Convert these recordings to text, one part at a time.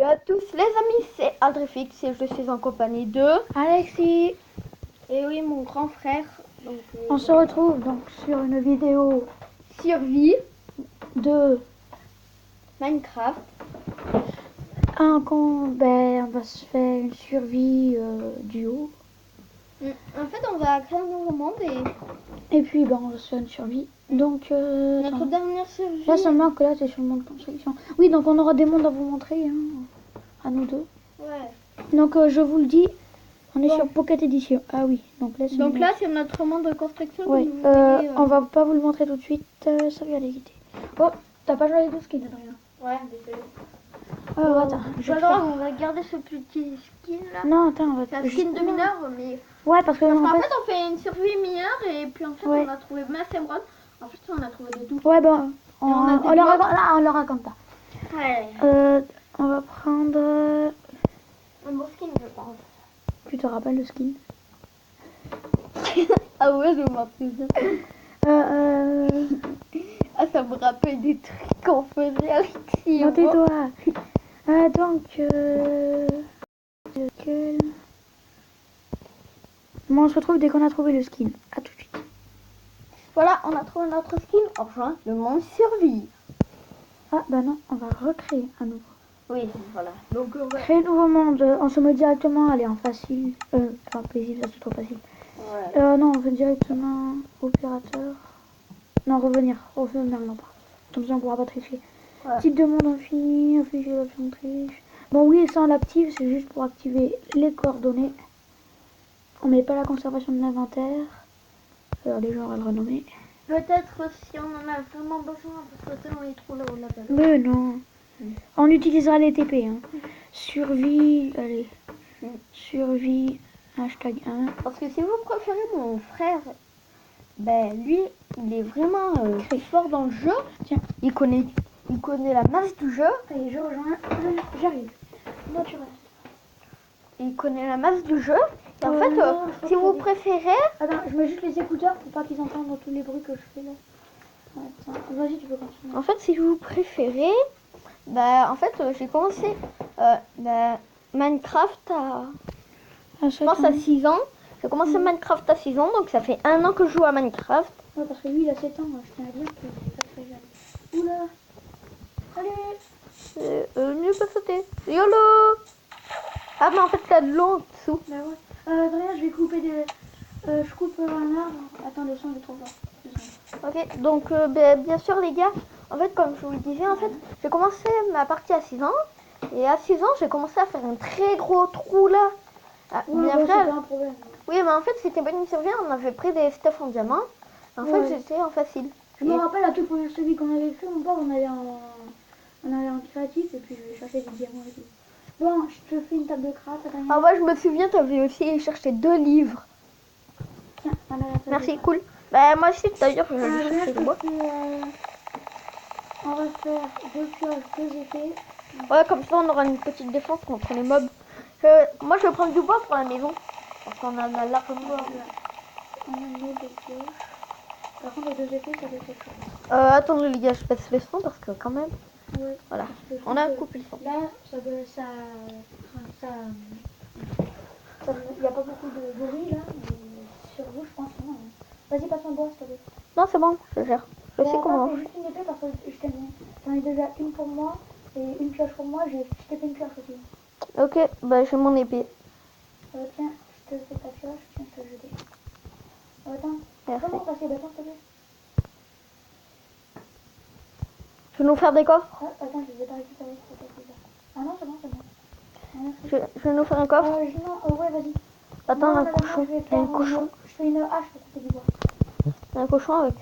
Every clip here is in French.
à tous les amis, c'est Aldrifix et je suis en compagnie de Alexis. Et oui, mon grand frère. Donc, On se retrouve donc sur une vidéo survie de Minecraft. on va se faire une survie duo. En fait, on va créer un nouveau monde Et puis on va se faire une survie. Donc notre dernière survie. là seulement que là c'est sur le monde construction. Oui, donc on aura des mondes à vous montrer, hein, à nous deux. Ouais. Donc je vous le dis, on est sur Pocket Edition. Ah oui, donc là c'est notre monde de construction. Oui, on va pas vous le montrer tout de suite, ça va aller vite. Oh, t'as pas joué les 12 skins, Adrien? Ouais, désolé. Attends, On va garder ce petit skin là. Non, attends, on va... C'est un skin de mineur, mais... Ouais, parce que... en fait, on fait une survie mineur et puis en fait, ouais. on a trouvé Mass Emerald. En fait, on a trouvé de tout. Ouais, bon, on le raconte pas. Ouais. On va prendre... un beau skin, je pense. Tu te rappelles le skin? Ah ouais, je me rappelle. Ah, ça me rappelle des trucs qu'on faisait avec Simon. Tais-toi. Donc, bon, on se retrouve dès qu'on a trouvé le skin. À tout de suite. Voilà, on a trouvé notre skin. On rejoint le monde survie. Ah, bah non, on va recréer un nouveau. Oui, voilà. Donc, on va créer un nouveau monde. On se met directement, allez, en facile. Enfin, paisible, ça c'est trop facile. Ouais. Non, on fait directement opérateur. Non, revenir non pas. Comme ça on pourra pas tricher. Ouais. Type de monde infini, afficher l'option triche. Bon oui, ça on l'active, c'est juste pour activer les coordonnées. On met pas la conservation de l'inventaire. Alors les gens on va le renommer. Peut-être si on en a vraiment besoin, on peut sauter dans les trous là où la base. Mais non. On utilisera les TP. Hein. Survie, allez. Survie, hashtag 1. Parce que si vous préférez mon frère, ben lui, il est vraiment très fort dans le jeu. Tiens, il connaît la masse du jeu. Allez, je rejoins, j'arrive. Moi tu restes. Il connaît la masse du jeu. Et en fait, si vous préférez... Attends, je mets juste les écouteurs pour pas qu'ils entendent tous les bruits que je fais là. Attends, vas-y, tu peux continuer. En fait, si vous préférez, bah, en fait, j'ai commencé Minecraft je pense à 6 ans. J'ai commencé Minecraft à 6 ans, donc ça fait 1 an que je joue à Minecraft. Ouais, parce que lui, il a 7 ans, je tiens à dire qu'il est pas très jeune. Oula. Allez. Mieux pas sauter. YOLO. Ah, mais en fait, t'as de l'eau en dessous. Bah ouais. Adrien, je vais couper des... je coupe un arbre. Attends, le son est trop fort. Ok, donc bien sûr les gars, en fait comme je vous le disais, en fait j'ai commencé ma partie à 6 ans. Et à 6 ans j'ai commencé à faire un très gros trou là. Ouais, bien frère. Pas un problème. Oui, mais en fait c'était pas une survie, on avait pris des stuff en diamant. En fait j'étais en facile. Je me rappelle la toute première survie qu'on avait fait, on allait en créatif et puis je cherchais des diamants et tout. Bon, je te fais une table de craft. Ah ouais, je me souviens, t'avais aussi cherché 2 livres. Tiens, merci, cool. Bah moi aussi d'ailleurs je vais chercher le bois. On va faire 2 pioches, 2 épées. Ouais, comme ça on aura une petite défense contre les mobs. Moi je vais prendre du bois pour la maison. Parce qu'on en a largement. On a une autre pioche. Par contre les 2 épées ça fait quelque chose. Attendez les gars, je passe le son parce que quand même. Ouais. Voilà, on a coupé le son. Là, il n'y a pas beaucoup de bruit là, mais sur vous, je pense que non. Vas-y, passe mon bois, s'il te plaît. Non, c'est bon, je gère. Je sais comment. C'est juste une épée parce que je t'aime. J'en ai déjà une pour moi et une pioche pour moi. Je t'ai fait une pioche aussi. Ok, bah j'ai mon épée. Tiens, je te fais ta pioche, tiens, je te jeter. Attends, merci. comment passer d'accord, s'il te plaît? Tu veux nous faire des coffres? Attends, je vais pas récupérer ce que tu. Ah non, c'est bon, c'est bon. Je vais nous faire un coffre? Ouais, vas-y. Attends, un cochon. Il y a un cochon. Je fais une hache pour couper du bois. Un cochon avec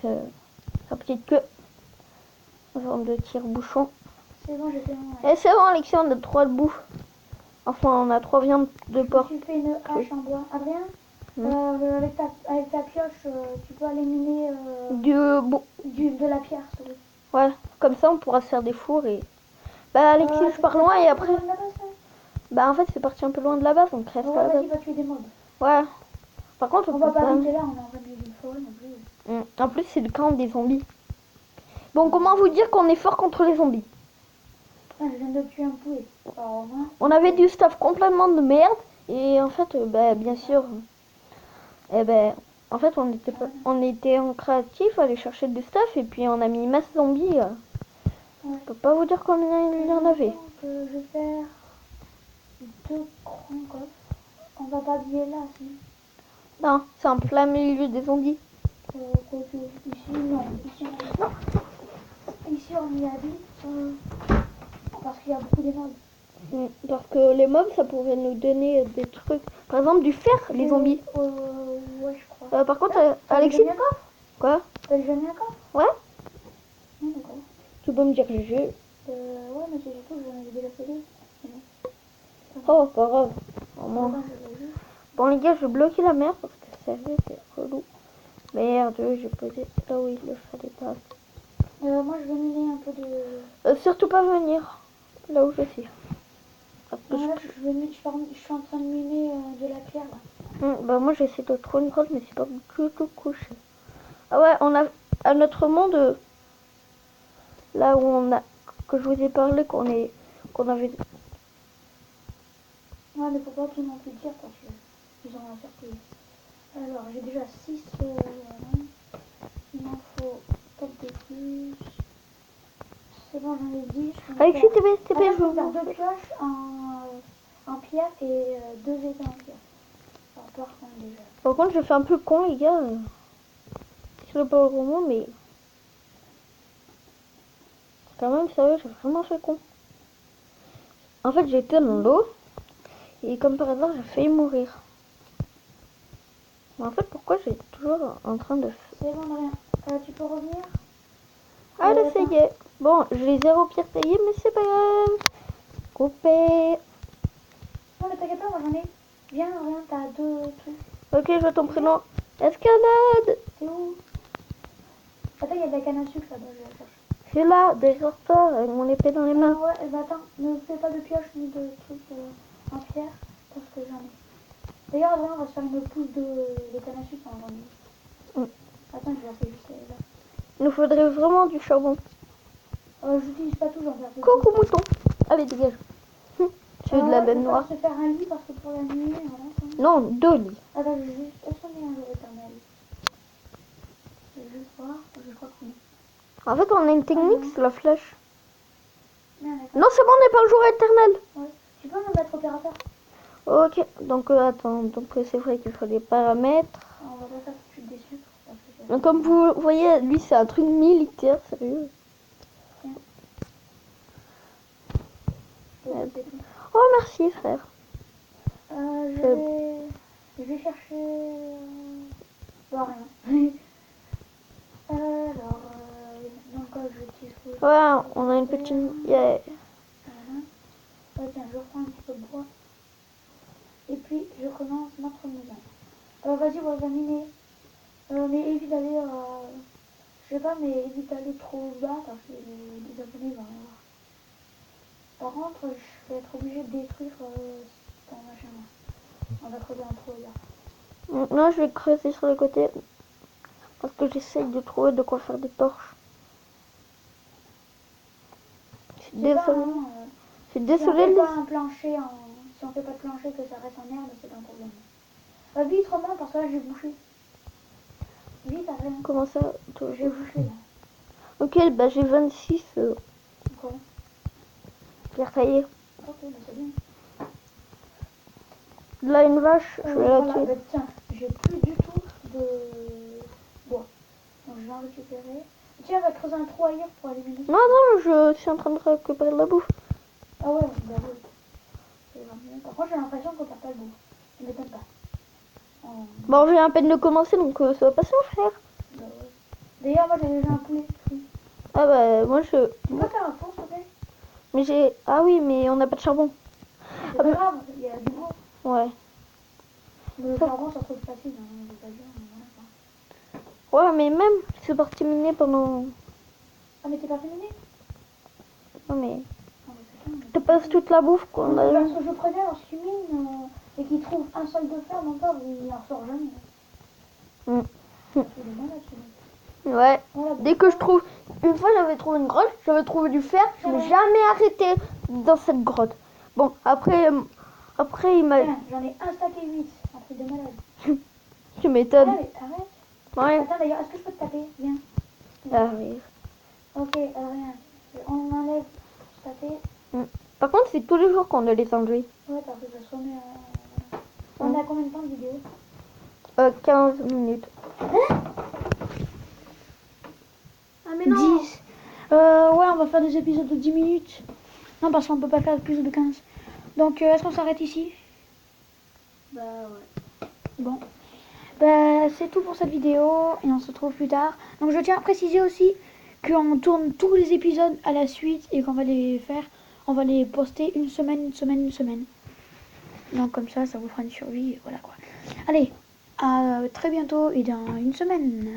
sa petite queue. En forme de tire-bouchon. C'est bon, j'ai fait un. Et c'est bon, Alexis, on a 3 de bouffe. Enfin, on a 3 viandes de porc. Tu fais une hache en bois. Adrien, avec ta pioche, tu peux aller miner de la pierre, s'il te plaît. Ouais, comme ça on pourra se faire des fours et... Bah Alexis, je pars loin et après... Bah en fait c'est parti un peu loin de la base, donc reste à la base. Vas-y, va tuer des mobs. Ouais. Par contre on va pas arrêter là, on est en train de d'une forêt non plus. En plus c'est le camp des zombies. Bon, comment vous dire qu'on est fort contre les zombies? je viens de tuer un poulet. Alors, moi, On avait du stuff complètement de merde. Et en fait, bien sûr, en fait, on était en créatif à aller chercher du stuff. Et puis, on a mis masse zombies. Ouais. Je peux pas vous dire combien il y en avait. Je vais faire 2 grands coffres. On va pas habiller là, si. Non, c'est en plein milieu des zombies. Ici, non. Ici, on y habite. Parce qu'il y a beaucoup de mobs. Parce que les mobs, ça pourrait nous donner des trucs. Par exemple, du fer, les zombies. Ouais, je crois. Par contre, T'as Alexis. déjà mis un coffre? Quoi? T'as déjà mis un coffre? Ouais? D'accord. Tu peux me dire GG. Ouais, mais c'est surtout que j'en avais déjà fait 2. Oh, pas grave. Au moins. Attends, je l'ai vu. Bon, les gars, je vais bloquer la mer parce que sérieux, c'est relou. Merde, j'ai posé là où il le fallait pas. Moi, je vais miner un peu de. Surtout pas venir là où je suis. Parce que Là, je suis en train de miner de la pierre là. bah, moi, j'essaie de trouver une grotte, mais c'est pas du tout couché. Ah ouais, on a à notre monde, là où on a, que je vous ai parlé, qu'on avait. Ouais, mais faut pas tout non plus dire parce qu'ils ont la surprise. Alors, j'ai déjà 6. Il m'en faut 4 de plus. C'est bon, j'en ai 10. Alexis, TP, je vais je faire 2 pioches en pierre et 2 états en pierre. Alors, par contre, déjà. Par contre, je fais un peu con, les gars. Je sais pas le gros mot, mais. Quand même, sérieux, j'ai vraiment fait con. En fait, j'étais dans l'eau. Et comme par hasard, j'ai failli mourir. Mais en fait, pourquoi j'ai toujours en train de... C'est bon, rien. Tu peux revenir? Ah, là, ça y est. Bon, j'ai 0 pierre taillée, mais c'est pas grave. Coupé. Non, mais t'inquiète pas, moi j'en ai. Viens, rien, t'as 2 trucs. Ok, je vois ton prénom. Escalade. C'est où? Attends, il y a de la canne à sucre là-bas, je vais la chercher. C'est là, derrière toi, avec mon épée dans les mains. Ouais, bah attends, ne fais pas de pioche ni de trucs en pierre, parce que j'en ai. D'ailleurs, on va se faire une pousse de canne à sucre en journée. Attends, je vais la faire juste là. Il nous faudrait vraiment du charbon. J'utilise pas tout, j'en fais. Coucou mouton. Allez, dégage. Tu veux de la benne noire? Je vais se faire un lit parce que pour la nuit, voilà. Non, 2 lits. Attends, je vais juste. Est-ce qu'on est un jour éternel? Je vais juste voir, je crois que oui. En fait, on a une technique, c'est la flèche. Non, Non, c'est bon, on n'est pas le jour éternel. Ouais. Tu peux me mettre opérateur? Ok, donc attends, donc c'est vrai qu'il faut les paramètres. On va pas faire tout de suite des sucres. Parce que Donc, comme vous voyez, lui c'est un truc militaire, sérieux. Oh merci frère. Je vais chercher. Bon, rien. Alors, donc je utilise. Ouais, on a une petite. Yeah. Voilà. Tiens, je reprends un petit peu de bois. Et puis je commence notre maison. Vas-y, on va miner. Mais évite d'aller. Je sais pas, mais évite d'aller trop bas parce que les abonnés vont voir. Par contre, je vais être obligé de détruire ton machin là. On va creuser un trou là. Non, je vais creuser sur le côté. Parce que j'essaye de trouver de quoi faire des torches. Je suis désolée. Je suis désolée. Si on fait pas un plancher si on fait pas de plancher que ça reste en herbe, c'est pas un problème. Vite, remonte parce que là j'ai bouché. Vite, arrête. Comment ça? J'ai bouché là. Ok, bah j'ai 26. Quoi? Pierre taillée. Ok, bah c'est bien. Là, une vache, je vais la tuer. Bah, tiens, j'ai plus du tout de bois. Donc je vais en récupérer. Tiens, on va creuser un trou ailleurs pour aller miner. Non, non, je suis en train de récupérer de la bouffe. Ah ouais, bah oui. Par contre, j'ai l'impression qu'on perd pas le bout. Je m'étonne pas. Bon, j'ai à peine de commencer, donc ça va pas se faire. Bah ouais. D'ailleurs, moi j'ai déjà un poulet frit. Ah bah, moi je... Tu peux faire un four, s'il te plaît? Mais j'ai... Ah oui, mais on n'a pas de charbon. C'est pas grave, il y a du bois. Ouais. Le charbon, ça se trouve facile, hein, je vais pas dire, mais voilà. Ouais, mais même, c'est parti miner pendant... Ah, mais t'es pas terminé? Non, mais... Ah, mais Tu passes toute la bouffe qu'on a parce eu. que je préviens, lorsqu'il mine et qu'il trouve un seul de fer, mon pauvre, il en sort jamais. Mm. Il est malade, celui-là. Ouais. Voilà. Dès que je trouve... Une fois, j'avais trouvé une grotte, j'avais trouvé du fer. Je n'ai jamais arrêté dans cette grotte. Bon, après il m'a... Tiens, j'en ai un stack et 8. Un truc de malade. Tu m'étonnes. Arrête. Ouais. Attends, d'ailleurs, est-ce que je peux te taper? Viens. Ah, oui. Ok, rien. On enlève taper. Par contre, c'est tous les jours qu'on doit les enlever. Ouais, parce que ça se remet à... On a combien de temps de vidéo? 15 minutes. Ah mais non. 10. Ouais, on va faire des épisodes de 10 minutes. Non, parce qu'on peut pas faire plus de 15. Donc, est-ce qu'on s'arrête ici? Bah ouais. Bon. Bah, c'est tout pour cette vidéo et on se retrouve plus tard. Donc, je tiens à préciser aussi qu'on tourne tous les épisodes à la suite et qu'on va les faire. On va les poster une semaine. Donc, comme ça vous fera une survie. Voilà quoi. Allez, à très bientôt et dans une semaine.